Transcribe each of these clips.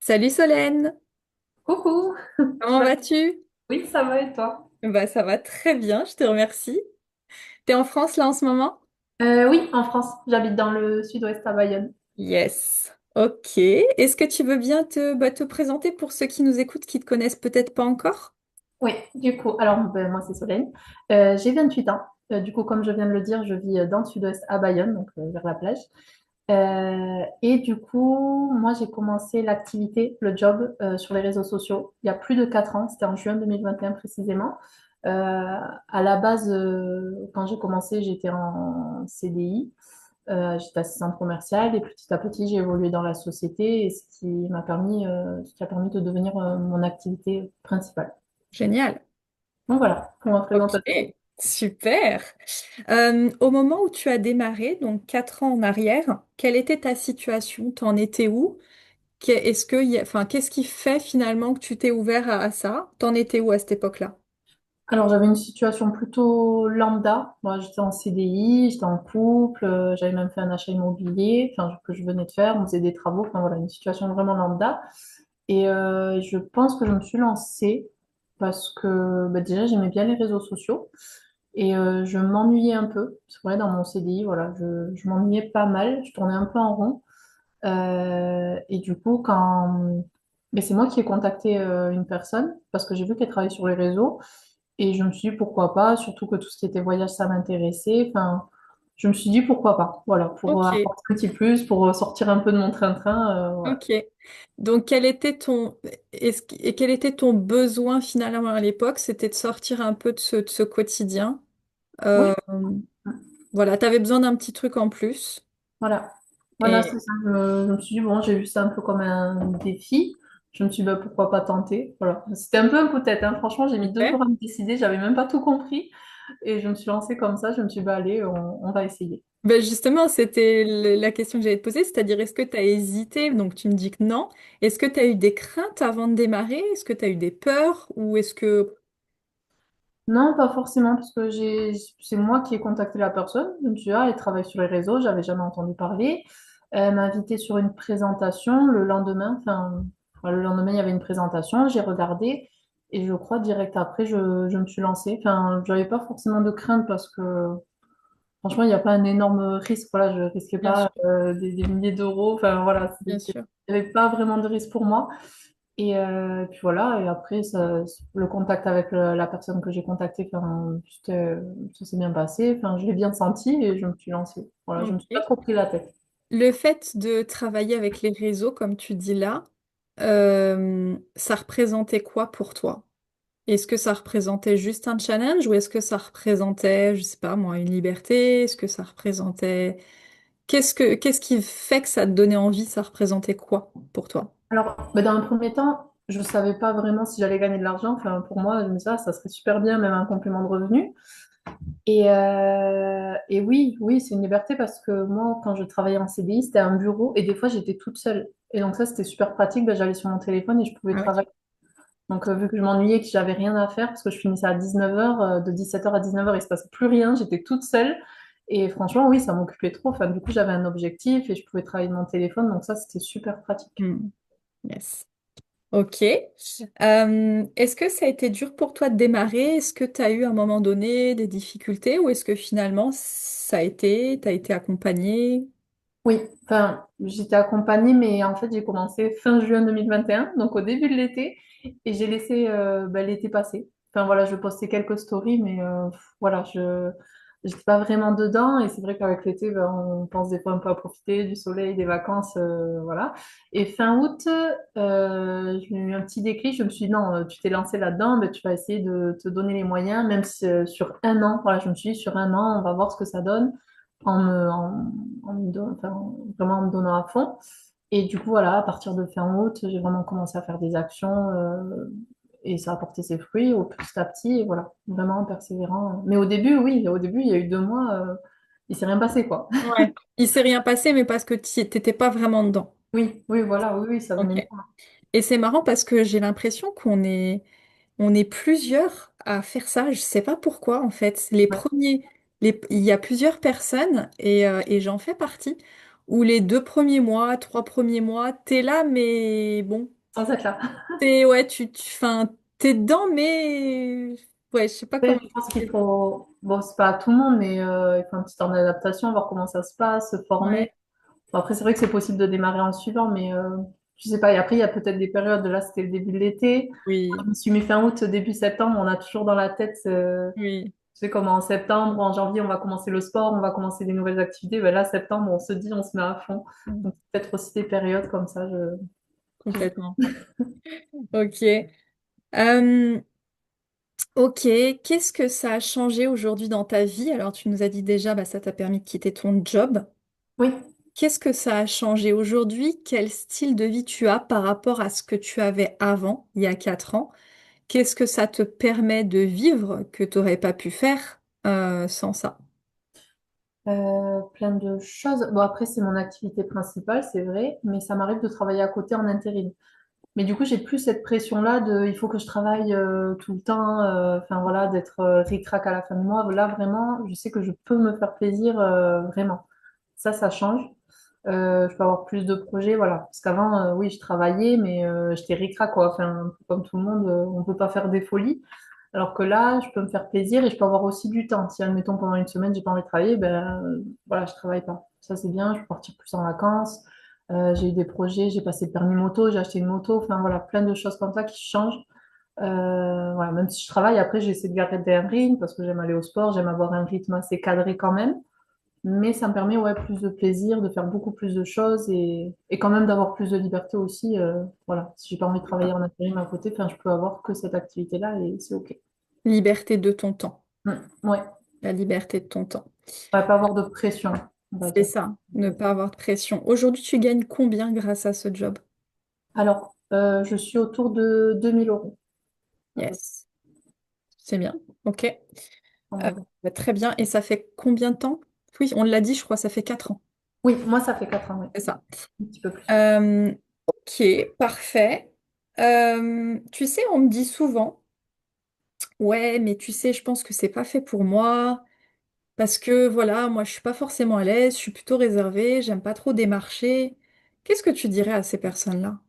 Salut Solène, Coucou, tu comment vas? vas-tu? Oui, ça va et toi? Bah ça va très bien, je te remercie. T'es en France là en ce moment? Oui, en France. J'habite dans le sud-ouest à Bayonne. Yes. Ok. Est-ce que tu veux bien te présenter pour ceux qui nous écoutent qui te connaissent peut-être pas encore? Oui, du coup, alors moi c'est Solène. J'ai 28 ans. Du coup, comme je viens de le dire, je vis dans le sud-ouest à Bayonne, donc vers la plage. Et du coup, moi j'ai commencé l'activité, le job sur les réseaux sociaux il y a plus de 4 ans. C'était en juin 2021 précisément. À la base, quand j'ai commencé, j'étais en CDI. J'étais assistante commerciale et petit à petit, j'ai évolué dans la société et ce qui a permis de devenir mon activité principale. Génial. Donc voilà, pour ma Ok, présentation. super. Au moment où tu as démarré, donc 4 ans en arrière, quelle était ta situation? T'en étais où? Enfin, qu'est-ce qui fait finalement que tu t'es ouvert à ça? T'en étais où à cette époque-là? Alors, j'avais une situation plutôt lambda. Moi, j'étais en CDI, j'étais en couple, j'avais même fait un achat immobilier, enfin, que je venais de faire, on faisait des travaux, enfin voilà, une situation vraiment lambda. Et je pense que je me suis lancée parce que bah, déjà, j'aimais bien les réseaux sociaux. Et je m'ennuyais un peu. C'est vrai, dans mon CDI, voilà, je m'ennuyais pas mal. Je tournais un peu en rond. Et du coup, mais c'est moi qui ai contacté une personne parce que j'ai vu qu'elle travaillait sur les réseaux. Et je me suis dit pourquoi pas, surtout que tout ce qui était voyage, ça m'intéressait. Enfin, je me suis dit pourquoi pas. Voilà, pour Ok. apporter un petit plus, pour sortir un peu de mon train-train. Voilà. Ok. Donc, quel était ton besoin finalement à l'époque? C'était de sortir un peu de ce quotidien. Oui, Euh, voilà, tu avais besoin d'un petit truc en plus. voilà. Voilà, c'est Et ça. Je me suis dit, bon, j'ai vu ça un peu comme un défi. Je me suis dit, bah, pourquoi pas tenter. Voilà. C'était un peu un coup de tête, hein. Franchement, j'ai mis 2 jours super. à me décider. J'avais même pas tout compris. Et je me suis lancée comme ça. Je me suis dit, bah, allez, on va essayer. Ben justement, c'était la question que j'allais te poser, c'est-à-dire est-ce que tu as hésité? Donc tu me dis que non. Est-ce que tu as eu des craintes avant de démarrer? Est-ce que tu as eu des peurs? Ou est-ce que... Non, pas forcément, parce que c'est moi qui ai contacté la personne. Je me suis dit, ah, elle travaille sur les réseaux, j'avais jamais entendu parler. Elle m'a invité sur une présentation le lendemain. Enfin, voilà, le lendemain, il y avait une présentation, j'ai regardé et je crois direct après, je me suis lancée. Enfin, j'avais pas forcément de crainte parce que franchement, il n'y a pas un énorme risque. Voilà, je risquais Bien pas sûr, des milliers d'euros. Enfin, voilà, bien sûr. il n'y avait pas vraiment de risque pour moi. Et puis voilà, et après, le contact avec la personne que j'ai contactée, enfin, ça s'est bien passé. Enfin, je l'ai bien senti et je me suis lancée. Voilà, je me suis pas Ok. trop pris la tête. Le fait de travailler avec les réseaux, comme tu dis là, ça représentait quoi pour toi? Est-ce que ça représentait juste un challenge ou est-ce que ça représentait, je sais pas moi, une liberté? Est-ce que ça représentait... qu'est-ce qui fait que ça te donnait envie? Ça représentait quoi pour toi? Alors, bah, dans un premier temps, je savais pas vraiment si j'allais gagner de l'argent. Enfin, pour moi, je me disais, ah, ça serait super bien, même un complément de revenu. Et oui, oui, c'est une liberté parce que moi, quand je travaillais en CDI, c'était un bureau et des fois, j'étais toute seule. Et donc ça, c'était super pratique. Bah, j'allais sur mon téléphone et je pouvais Ah oui. travailler. Donc, vu que je m'ennuyais, que j'avais rien à faire, parce que je finissais à 19h, de 17h à 19h, il se passait plus rien, j'étais toute seule. Et franchement, oui, ça m'occupait trop. Enfin, du coup, j'avais un objectif et je pouvais travailler de mon téléphone, donc ça, c'était super pratique. Hmm. Yes. Ok. Est-ce que ça a été dur pour toi de démarrer? Est-ce que tu as eu à un moment donné des difficultés ou est-ce que finalement t'as été accompagné? Oui, enfin, j'étais accompagnée, mais en fait, j'ai commencé fin juin 2021, donc au début de l'été, et j'ai laissé bah, l'été passer. Enfin, voilà, je postais quelques stories, mais voilà, je n'étais pas vraiment dedans, et c'est vrai qu'avec l'été, ben, on pense des fois un peu à profiter du soleil, des vacances, voilà. Et fin août, j'ai eu un petit déclic, je me suis dit, non, tu t'es lancé là-dedans, ben, tu vas essayer de te donner les moyens, même si, sur un an, voilà, je me suis dit, sur un an, on va voir ce que ça donne enfin, vraiment en me donnant à fond. Et du coup, voilà, à partir de fin août, j'ai vraiment commencé à faire des actions et ça a porté ses fruits petit à petit, et voilà, vraiment en persévérant. Mais au début, oui, au début, il y a eu 2 mois, il s'est rien passé, quoi. Ouais. Il s'est rien passé, mais parce que t'étais pas vraiment dedans. Oui, oui, voilà, oui, oui, ça Ok. venait. Et c'est marrant parce que j'ai l'impression on est plusieurs à faire ça. Je sais pas pourquoi en fait. Ouais. Il y a plusieurs personnes et j'en fais partie où les 2 premiers mois, 3 premiers mois, t'es là, mais bon, sans être là. ouais, enfin, t'es dedans, mais ouais, je sais pas Oui, comment je pense qu'il expliquer. faut, bon, c'est pas à tout le monde, mais il faut un petit temps d'adaptation, voir comment ça se passe, se former. Ouais, Bon, après, c'est vrai que c'est possible de démarrer en suivant, mais je sais pas. Et après, il y a peut-être des périodes, là, c'était le début de l'été. oui, Je me suis mis fin août, début septembre, on a toujours dans la tête, oui, tu sais, comme en septembre, en janvier, on va commencer le sport, on va commencer des nouvelles activités. Ben là, septembre, on se dit, on se met à fond. mm, Donc, peut-être aussi des périodes comme ça. complètement. Ok. Euh, ok. Qu'est-ce que ça a changé aujourd'hui dans ta vie? Alors, tu nous as dit déjà, bah, ça t'a permis de quitter ton job. Oui. Qu'est-ce que ça a changé aujourd'hui? Quel style de vie tu as par rapport à ce que tu avais avant, il y a 4 ans? Qu'est-ce que ça te permet de vivre que tu n'aurais pas pu faire sans ça? Plein de choses. Bon, après, c'est mon activité principale, c'est vrai, mais ça m'arrive de travailler à côté en intérim. Mais du coup, j'ai plus cette pression-là de il faut que je travaille tout le temps, enfin voilà, d'être ric-rac à la fin du mois. Là, vraiment, je sais que je peux me faire plaisir vraiment. Ça change. Je peux avoir plus de projets, voilà. Parce qu'avant, oui, je travaillais, mais j'étais ric-rac, quoi. Enfin, un peu comme tout le monde, on peut pas faire des folies. Alors que là, je peux me faire plaisir et je peux avoir aussi du temps. Si, admettons, pendant une semaine, j'ai pas envie de travailler, ben voilà, je travaille pas. Ça, c'est bien, je peux partir plus en vacances. J'ai eu des projets, j'ai passé le permis moto, j'ai acheté une moto, enfin voilà, plein de choses comme ça qui changent. Voilà, même si je travaille, après, j'essaie de garder un rythme parce que j'aime aller au sport, j'aime avoir un rythme assez cadré quand même. Mais ça me permet ouais, plus de plaisir, de faire beaucoup plus de choses et quand même d'avoir plus de liberté aussi. Voilà, si j'ai pas envie de travailler en intérim à côté, enfin, je peux avoir que cette activité-là et c'est OK. Liberté de ton temps, Ouais, la liberté de ton temps. on va pas avoir de pression, on va C'est dire. ça, ne pas avoir de pression. Aujourd'hui, tu gagnes combien grâce à ce job? Alors, je suis autour de 2 000 euros, à peu Yes, c'est bien. Ok. près. Bah, très bien. Et ça fait combien de temps? Oui, on l'a dit, je crois, ça fait 4 ans. Oui, moi, ça fait 4 ans, oui. C'est ça. Un petit peu plus. Ok, parfait. Tu sais, on me dit souvent, ouais, mais tu sais, je pense que c'est pas fait pour moi. Parce que voilà, moi je suis pas forcément à l'aise, je suis plutôt réservée, j'aime pas trop démarcher. Qu'est-ce que tu dirais à ces personnes-là?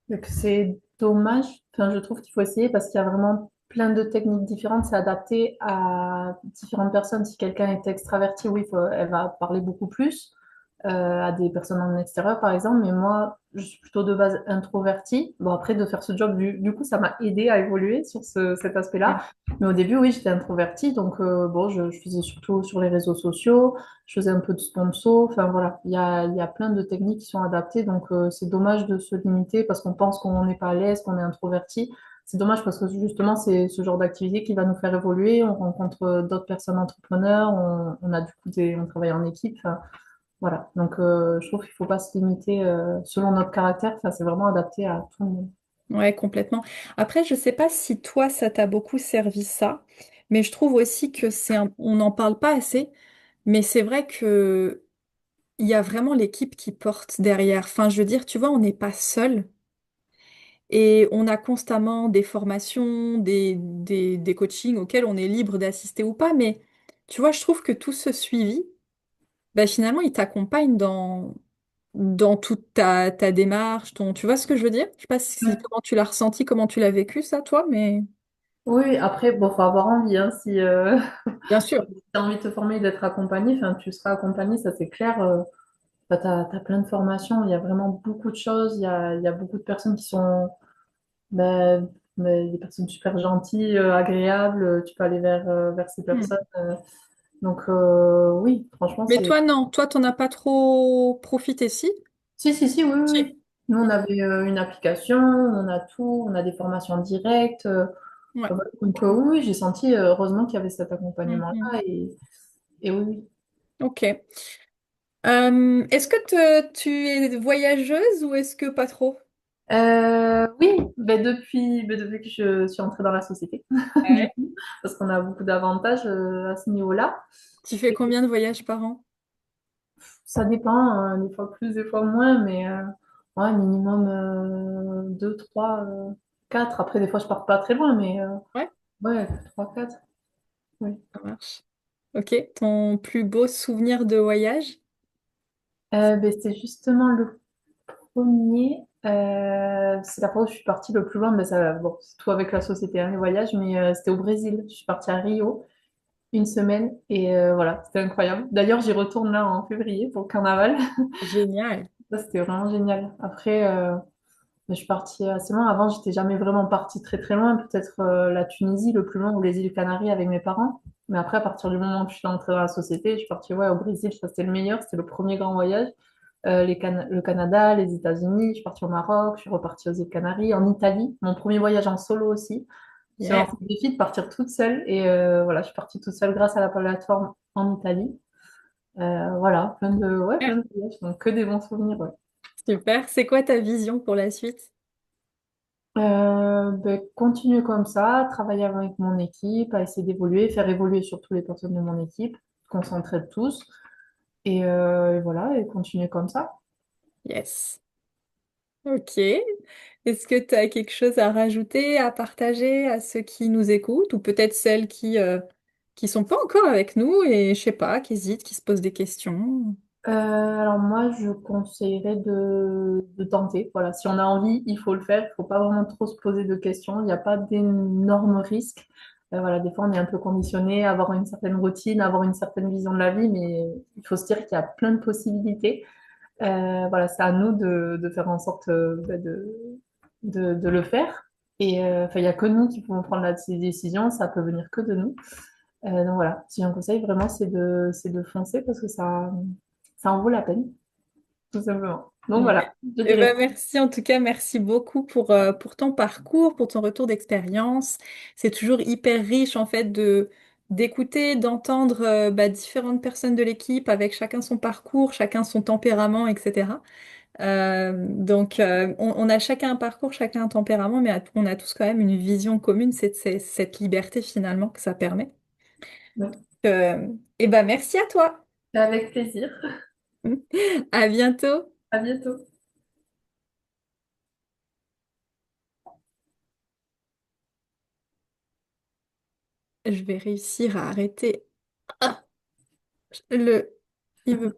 Donc, c'est dommage. Enfin, je trouve qu'il faut essayer parce qu'il y a vraiment plein de techniques différentes. C'est adapté à différentes personnes. Si quelqu'un est extraverti, oui, elle va parler beaucoup plus à des personnes en extérieur, par exemple. Mais moi, je suis plutôt de base introvertie. Bon, après, de faire ce job, du coup, ça m'a aidé à évoluer sur cet aspect-là. Ouais. Mais au début, oui, j'étais introvertie. Donc, bon, je faisais surtout sur les réseaux sociaux. Je faisais un peu de sponsor. Enfin, voilà, il y a plein de techniques qui sont adaptées. Donc, c'est dommage de se limiter parce qu'on pense qu'on n'est pas à l'aise, qu'on est introverti. C'est dommage parce que justement, c'est ce genre d'activité qui va nous faire évoluer. On rencontre d'autres personnes entrepreneurs. On a du coup on travaille en équipe. Enfin, voilà. Donc, je trouve qu'il ne faut pas se limiter selon notre caractère. Enfin, c'est vraiment adapté à tout le monde. Ouais, complètement. Après, je sais pas si toi, ça t'a beaucoup servi ça, mais je trouve aussi que on n'en parle pas assez, mais c'est vrai que il y a vraiment l'équipe qui porte derrière. Enfin, je veux dire, tu vois, on n'est pas seul et on a constamment des formations, des coachings auxquels on est libre d'assister ou pas, mais tu vois, je trouve que tout ce suivi, bah, finalement, il t'accompagne dans toute ta démarche, tu vois ce que je veux dire? Je sais pas comment tu l'as ressenti, comment tu l'as vécu, ça, toi, mais Oui, après, bon, faut avoir envie, hein, si bien sûr. tu as envie de te former et d'être accompagné, enfin, tu seras accompagné, ça c'est clair. Tu as, plein de formations, il y a vraiment beaucoup de choses, il y a beaucoup de personnes qui sont ben, des personnes super gentilles, agréables, tu peux aller vers ces Hmm. personnes. Donc, oui, franchement, Mais c'est. toi, non, toi, t'en as pas trop profité, si? Si, si, si, oui, oui. Si. Oui. Nous, on Ok. avait une application, on a tout, on a des formations directes. Ouais. Voilà. Donc, oui, oui, j'ai senti heureusement qu'il y avait cet Mhm. accompagnement-là. Et oui, oui. Ok. Est-ce que tu es voyageuse ou est-ce que pas trop? Oui, ben depuis que je suis entrée dans la société, du Ouais. coup, parce qu'on a beaucoup d'avantages à ce niveau-là. Tu fais combien de voyages par an? Ça dépend, hein, des fois plus, des fois moins, mais ouais, minimum 2, 3, 4. Après, des fois, je pars pas très loin, mais Ouais, ouais, 3, 4. Oui. ça marche. Ok. Ton plus beau souvenir de voyage? Ben, c'était justement le premier. C'est la fois où je suis partie le plus loin. Ben, ça, bon, c'est tout avec la société, hein, les voyages, mais c'était au Brésil. Je suis partie à Rio une semaine et voilà, c'était incroyable. D'ailleurs, j'y retourne là en février pour le carnaval. Génial. Ça, c'était vraiment génial. Après, je suis partie assez loin. Avant, j'étais jamais vraiment partie très très loin. Peut-être la Tunisie, le plus loin, ou les îles Canaries avec mes parents. Mais après, à partir du moment où je suis entrée dans la société, je suis partie ouais, au Brésil. Ça, c'était le meilleur. C'était le premier grand voyage. Le Canada, les États-Unis. Je suis partie au Maroc. Je suis repartie aux îles Canaries. En Italie. Mon premier voyage en solo aussi. C'est un Yes. défi de partir toute seule. Et voilà, je suis partie toute seule grâce à la plateforme en Italie. Voilà, plein de voyages. Donc, que des bons souvenirs. Ouais. Super. C'est quoi ta vision pour la suite? Ben, continuer comme ça, travailler avec mon équipe, à essayer d'évoluer, faire évoluer surtout les personnes de mon équipe, qu'on s'entraide tous, et voilà, et continuer comme ça. Yes. Ok. Est-ce que tu as quelque chose à rajouter, à partager à ceux qui nous écoutent ou peut-être celles qui sont pas encore avec nous et je sais pas, qui hésitent, qui se posent des questions? Alors moi, je conseillerais de tenter. Voilà, si on a envie, il faut le faire. Il faut pas vraiment trop se poser de questions. Il n'y a pas d'énormes risques. Voilà, des fois, on est un peu conditionné à avoir une certaine routine, à avoir une certaine vision de la vie, mais il faut se dire qu'il y a plein de possibilités. Voilà, c'est à nous de faire en sorte de le faire. Et enfin, il n'y a que nous qui pouvons prendre ces décisions, ça peut venir que de nous. Donc voilà, si j'ai un conseil, vraiment, c'est de foncer parce que ça en vaut la peine, tout simplement. Donc voilà, je Eh dirais ben, merci en tout cas, merci beaucoup pour ton parcours, pour ton retour d'expérience. C'est toujours hyper riche en fait de d'écouter, d'entendre différentes personnes de l'équipe avec chacun son parcours, chacun son tempérament, etc. On a chacun un parcours, chacun un tempérament, mais on a tous quand même une vision commune, c'est cette liberté finalement que ça permet. ça. Eh ben, merci à toi. Avec plaisir. À bientôt. À bientôt. Je vais réussir à arrêter. Ah, le... Il veut